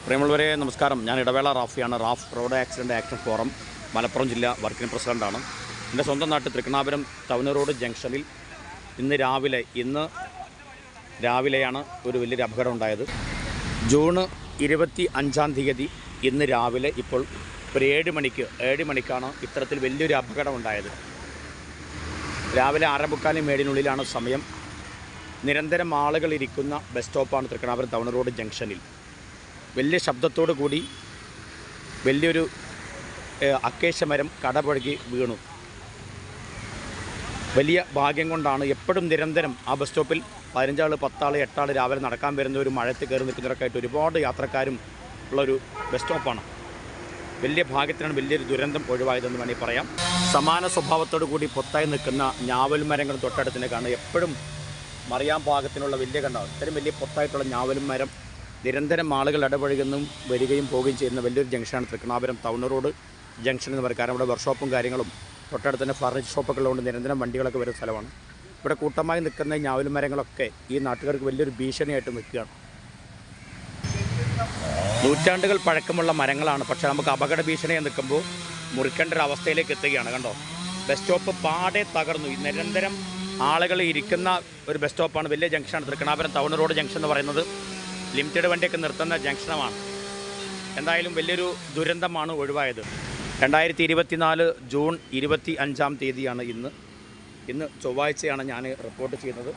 പ്രിയമുള്ളവരെ നമസ്കാരം. ഞാൻ ഇടവേള റാഫിയാണ്. RAF road accident action forum Malappuram ജില്ലാ വർക്കിംഗ് പ്രസിഡൻ്റാണ്. എൻ്റെ സ്വന്തം നാട്ടിൽ തൃക്കണ്ണാപുരം ടൗൺ റോഡ് ജംഗ്ഷനിൽ ഇന്ന് രാവിലെയാണ് ഒരു വലിയൊരു അപകടം ഉണ്ടായത്. ജൂൺ 25 തീയതി ഇന്ന് രാവിലെ ഇപ്പോൾ ഒരു 7 മണിക്കാണ് ഇത്തരത്തിൽ വലിയൊരു അപകടം ഉണ്ടായത്. രാവിലെ 6:45 മേടിനുള്ളിലാണ് സമയം. നിരന്തരം ആളുകൾ ഇരിക്കുന്ന ബസ് സ്റ്റോപ്പാണ് തൃക്കണ്ണാപുരം ടൗൺ റോഡ് ജംഗ്ഷനിൽ. വലിയ ശബ്ദത്തോടു കൂടി വലിയൊരു അക്കേശമരം കടപുഴകി വീണു. വലിയ ഭാഗ്യം കൊണ്ടാണ് എപ്പോഴും നിരന്തരം ആ ബസ് സ്റ്റോപ്പിൽ 15 ആൾ 10 ആൾ 8 ആൾ രാവിലെ നടക്കാൻ വരുന്നവരും മഴയത്ത് കയറി നിൽക്കുന്നവരൊക്കെ ആയിട്ട് ഒരുപാട് യാത്രക്കാരും ഉള്ളൊരു ബസ് സ്റ്റോപ്പാണ്. വലിയ ഭാഗ്യത്തിനാണ് വലിയൊരു ദുരന്തം ഒഴിവായതെന്ന് വേണമെങ്കിൽ പറയാം. സമാന സ്വഭാവത്തോടു കൂടി പൊത്തായി നിൽക്കുന്ന ഞാവൽ മരങ്ങൾ തൊട്ടടുത്തിനെ കാണുക. എപ്പോഴും മറിയാൻ പാകത്തിനുള്ള വലിയ കണ്ടാവും. ഇത്രയും വലിയ പൊത്തായിട്ടുള്ള ഞാവലും മരം നിരന്തരം ആളുകൾ ഇടപഴകുന്നതും വരികയും പോവുകയും ചെയ്യുന്ന വലിയൊരു ജംഗ്ഷനാണ് തൃക്കണ്ണാപുരം ടൗൺ റോഡ് ജംഗ്ഷൻ എന്ന് പറയും. കാരണം ഇവിടെ വർക്ക്ഷോപ്പും കാര്യങ്ങളും തൊട്ടടുത്ത് തന്നെ ഫർണിച്ചർ ഷോപ്പൊക്കെ ഉള്ളതുകൊണ്ട് നിരന്തരം വണ്ടികളൊക്കെ വരുന്ന സ്ഥലമാണ്. ഇവിടെ കൂട്ടമായി നിൽക്കുന്ന ഞാവലും മരങ്ങളൊക്കെ ഈ നാട്ടുകാർക്ക് വലിയൊരു ഭീഷണിയായിട്ട് നിൽക്കുകയാണ്. നൂറ്റാണ്ടുകൾ പഴക്കമുള്ള മരങ്ങളാണ്. പക്ഷേ നമുക്ക് അപകട ഭീഷണിയായി നിൽക്കുമ്പോൾ മുറിക്കേണ്ട ഒരു അവസ്ഥയിലേക്ക് എത്തുകയാണ്. കണ്ടോ, ബസ് സ്റ്റോപ്പ് പാടെ തകർന്നു. നിരന്തരം ആളുകൾ ഇരിക്കുന്ന ഒരു ബസ് സ്റ്റോപ്പാണ്. വലിയ ജംഗ്ഷനാണ് തൃക്കണ്ണാപുരം ടൗൺ റോഡ് ജംഗ്ഷൻ എന്ന് പറയുന്നത്. ലിമിറ്റഡ് വണ്ടിയൊക്കെ നിർത്തുന്ന ജംഗ്ഷനുമാണ്. എന്തായാലും വലിയൊരു ദുരന്തമാണ് ഒഴിവായത്. 2024 ജൂൺ 25 തീയതിയാണ് ഇന്ന് ചൊവ്വാഴ്ചയാണ് ഞാൻ റിപ്പോർട്ട് ചെയ്യുന്നത്.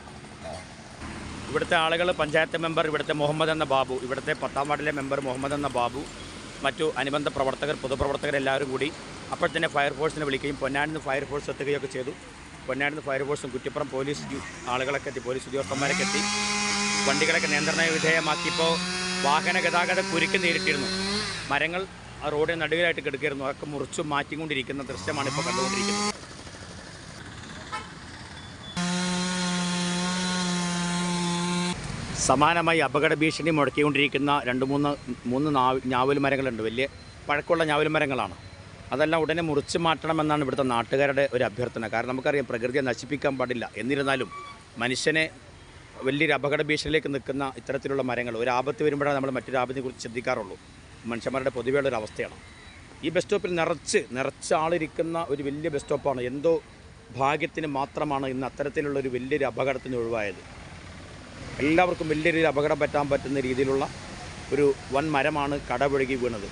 ഇവിടുത്തെ ആളുകൾ പഞ്ചായത്ത് മെമ്പർ, ഇവിടുത്തെ മുഹമ്മദ് എന്ന ബാബു, ഇവിടുത്തെ 10ാം വാർഡിലെ മെമ്പർ മുഹമ്മദ് എന്ന ബാബു, മറ്റു അനുബന്ധ പ്രവർത്തകർ, പൊതുപ്രവർത്തകർ എല്ലാവരും കൂടി അപ്പോൾ തന്നെ ഫയർഫോഴ്സിനെ വിളിക്കുകയും പൊന്നാനിന്ന് ഫയർഫോഴ്സ് എത്തുകയൊക്കെ ചെയ്തു. പൊന്നാനിന്ന് ഫയർഫോഴ്സും കുറ്റിപ്പുറം പോലീസ് ആളുകളൊക്കെ എത്തി, പോലീസ് ഉദ്യോഗസ്ഥന്മാരൊക്കെ എത്തി. വണ്ടികളൊക്കെ നിയന്ത്രണ വിധേയമാക്കിയപ്പോൾ വാഹന ഗതാഗത കുരുക്ക് നേരിട്ടിരുന്നു. മരങ്ങൾ ആ റോഡിന് നടുവിലായിട്ട് കിടക്കുകയായിരുന്നു. അതൊക്കെ മുറിച്ചു മാറ്റിക്കൊണ്ടിരിക്കുന്ന ദൃശ്യമാണ് ഇപ്പോൾ കണ്ടുകൊണ്ടിരിക്കുന്നത്. സമാനമായി അപകട ഭീഷണി മുടക്കിക്കൊണ്ടിരിക്കുന്ന 2-3 ഞാവൽ മരങ്ങളുണ്ട്. വലിയ പഴക്കമുള്ള ഞാവൽ മരങ്ങളാണ്. അതെല്ലാം ഉടനെ മുറിച്ച് മാറ്റണമെന്നാണ് ഇവിടുത്തെ നാട്ടുകാരുടെ ഒരു അഭ്യർത്ഥന. കാരണം നമുക്കറിയാം പ്രകൃതിയെ നശിപ്പിക്കാൻ പാടില്ല. എന്നിരുന്നാലും മനുഷ്യനെ വലിയൊരു അപകട ഭീഷണിയിലേക്ക് നിൽക്കുന്ന ഇത്തരത്തിലുള്ള മരങ്ങൾ ഒരു ആപത്ത് വരുമ്പോഴാണ് നമ്മൾ മറ്റൊരു ആപത്തിനെക്കുറിച്ച് ചിന്തിക്കാറുള്ളൂ. മനുഷ്യന്മാരുടെ പൊതുവെയുള്ളൊരു അവസ്ഥയാണ്. ഈ ബസ് സ്റ്റോപ്പിൽ നിറച്ച് ആളിരിക്കുന്ന ഒരു വലിയ ബസ് സ്റ്റോപ്പാണ്. എന്തോ ഭാഗ്യത്തിന് മാത്രമാണ് ഇന്ന് അത്തരത്തിലുള്ളൊരു വലിയൊരു അപകടത്തിന് ഒഴിവായത്. എല്ലാവർക്കും വലിയൊരു അപകടം പറ്റാൻ പറ്റുന്ന രീതിയിലുള്ള ഒരു വൻ മരമാണ് കടപുഴകി വീണത്.